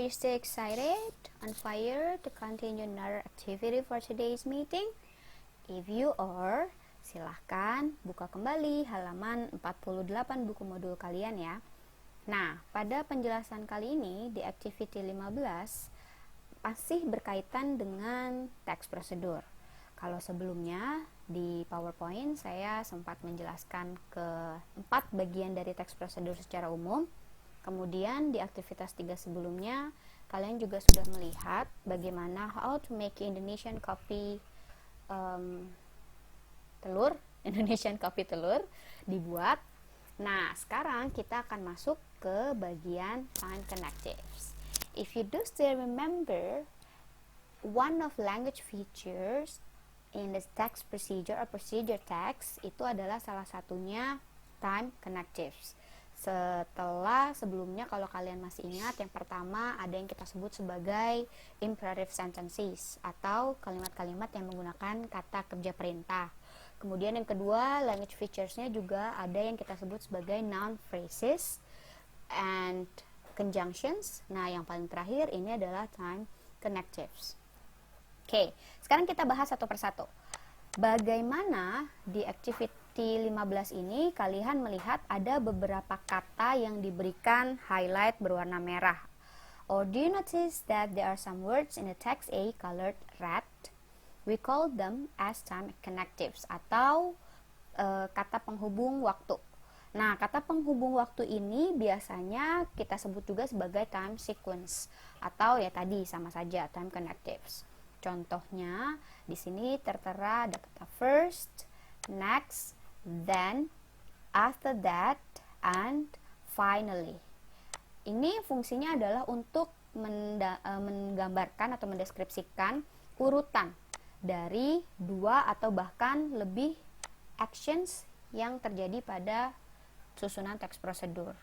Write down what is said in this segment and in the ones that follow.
you still excited, on fire to continue another activity for today's meeting? If you are, silahkan buka kembali halaman 48 buku modul kalian ya. Nah, pada penjelasan kali ini di activity 15 masih berkaitan dengan text prosedur. Kalau sebelumnya di PowerPoint saya sempat menjelaskan ke 4 bagian dari text prosedur secara umum. Kemudian di aktivitas 3 sebelumnya kalian juga sudah melihat bagaimana how to make Indonesian coffee Indonesian coffee telur dibuat. Nah, sekarang kita akan masuk ke bagian time connectives. If you do still remember, one of language features in the text procedure or procedure text itu adalah salah satunya time connectives. Setelah sebelumnya kalau kalian masih ingat, yang pertama ada yang kita sebut sebagai imperative sentences atau kalimat-kalimat yang menggunakan kata kerja perintah. Kemudian yang kedua, language features-nya juga ada yang kita sebut sebagai noun phrases and conjunctions. Nah, yang paling terakhir ini adalah time connectives. Oke, sekarang kita bahas satu persatu. Bagaimana di activity 15 ini kalian melihat ada beberapa kata yang diberikan highlight berwarna merah. Or do you notice that there are some words in the text A colored red? We call them as time connectives atau kata penghubung waktu. Nah, kata penghubung waktu ini biasanya kita sebut juga sebagai time sequence atau ya tadi sama saja time connectives. Contohnya di sini tertera ada kata first, next, then, after that, and finally. Ini fungsinya adalah untuk menggambarkan atau mendeskripsikan urutan dari 2 atau bahkan lebih actions yang terjadi pada susunan teks prosedur.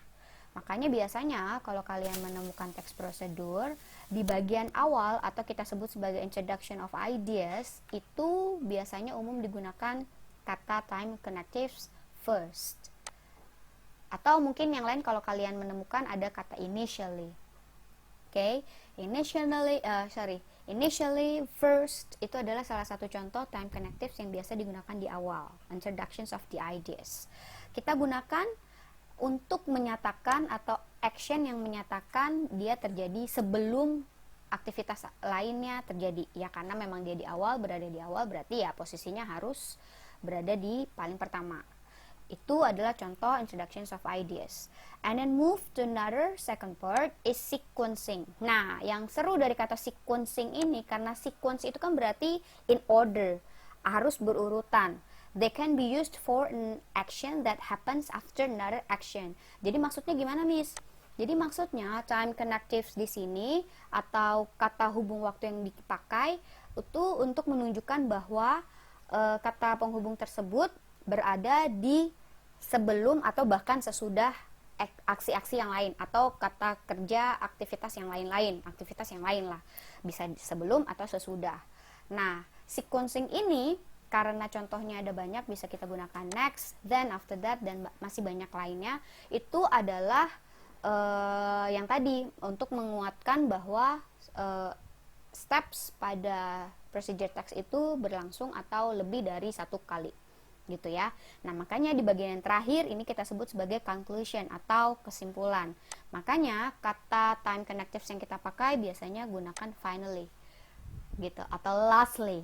Makanya biasanya kalau kalian menemukan teks prosedur di bagian awal atau kita sebut sebagai introduction of ideas, itu biasanya umum digunakan kata time connectives first. Atau mungkin yang lain kalau kalian menemukan ada kata initially. Oke, initially, first itu adalah salah satu contoh time connectives yang biasa digunakan di awal, introductions of the ideas. Kita gunakan untuk menyatakan atau action yang menyatakan dia terjadi sebelum aktivitas lainnya terjadi. Ya karena memang dia berada di awal, berarti ya posisinya harus berada di paling pertama. Itu adalah contoh introductions of ideas. And then move to another second part is sequencing. Nah, yang seru dari kata sequencing ini karena sequence itu kan berarti in order, harus berurutan. They can be used for an action that happens after another action. Jadi maksudnya gimana, Miss? Jadi maksudnya time connectives di sini atau kata hubung waktu yang dipakai itu untuk menunjukkan bahwa kata penghubung tersebut berada di sebelum atau bahkan sesudah aksi-aksi yang lain atau kata kerja aktivitas yang lain lah, bisa sebelum atau sesudah. Nah, sequencing ini karena contohnya ada banyak, bisa kita gunakan next, then, after that, dan masih banyak lainnya. Itu adalah yang tadi untuk menguatkan bahwa steps pada procedure text itu berlangsung atau lebih dari satu kali gitu ya. Nah, makanya di bagian yang terakhir ini kita sebut sebagai conclusion atau kesimpulan. Makanya kata time connectives yang kita pakai biasanya gunakan finally gitu atau lastly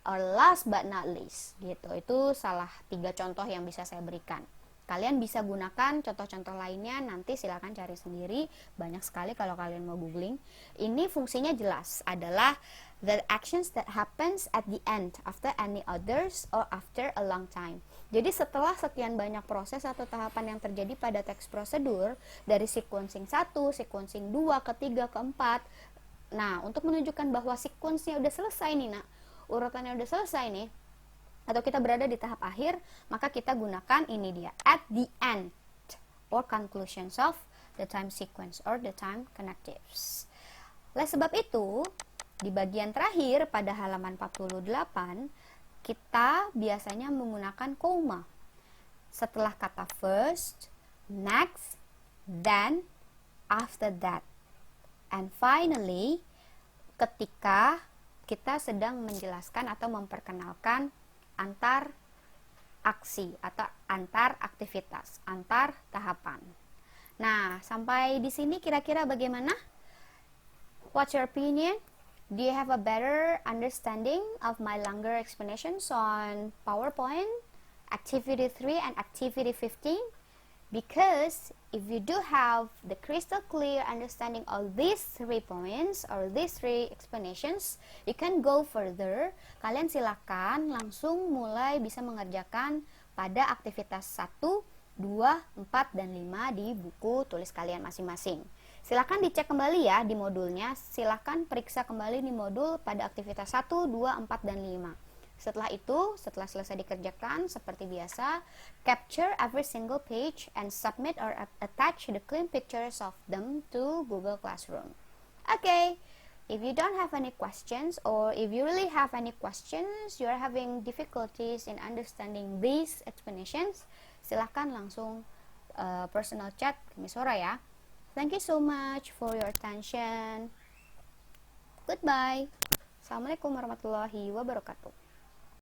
or last but not least gitu. Itu salah 3 contoh yang bisa saya berikan. Kalian bisa gunakan contoh-contoh lainnya, nanti silakan cari sendiri, banyak sekali kalau kalian mau googling. Ini fungsinya jelas, adalah the actions that happens at the end after any others or after a long time. Jadi setelah sekian banyak proses atau tahapan yang terjadi pada teks prosedur, dari sequencing 1, sequencing 2, ketiga, keempat. Nah, untuk menunjukkan bahwa sequence-nya udah selesai nih, nak, urutannya udah selesai nih, atau kita berada di tahap akhir, maka kita gunakan ini dia, at the end or conclusions of the time sequence or the time connectives. Oleh sebab itu, di bagian terakhir pada halaman 48, kita biasanya menggunakan koma. Setelah kata first, next, then, after that. And finally, ketika kita sedang menjelaskan atau memperkenalkan antar aksi atau antar aktivitas, antar tahapan. Nah, sampai di sini kira-kira bagaimana? What's your opinion? Do you have a better understanding of my longer explanations on PowerPoint, Activity 3 and Activity 15? Because if you do have the crystal clear understanding of these 3 points or these 3 explanations, you can go further. Kalian silakan langsung mulai bisa mengerjakan pada aktivitas 1, 2, 4, dan 5 di buku tulis kalian masing-masing. Silakan dicek kembali ya di modulnya, silakan periksa kembali di modul pada aktivitas 1, 2, 4, dan 5. Setelah itu, setelah selesai dikerjakan, seperti biasa, capture every single page and submit or attach the clean pictures of them to Google Classroom. Okay, if you don't have any questions, or if you really have any questions, you are having difficulties in understanding these explanations, silahkan langsung personal chat ke Miss Hora ya. Thank you so much for your attention. Goodbye. Assalamualaikum warahmatullahi wabarakatuh.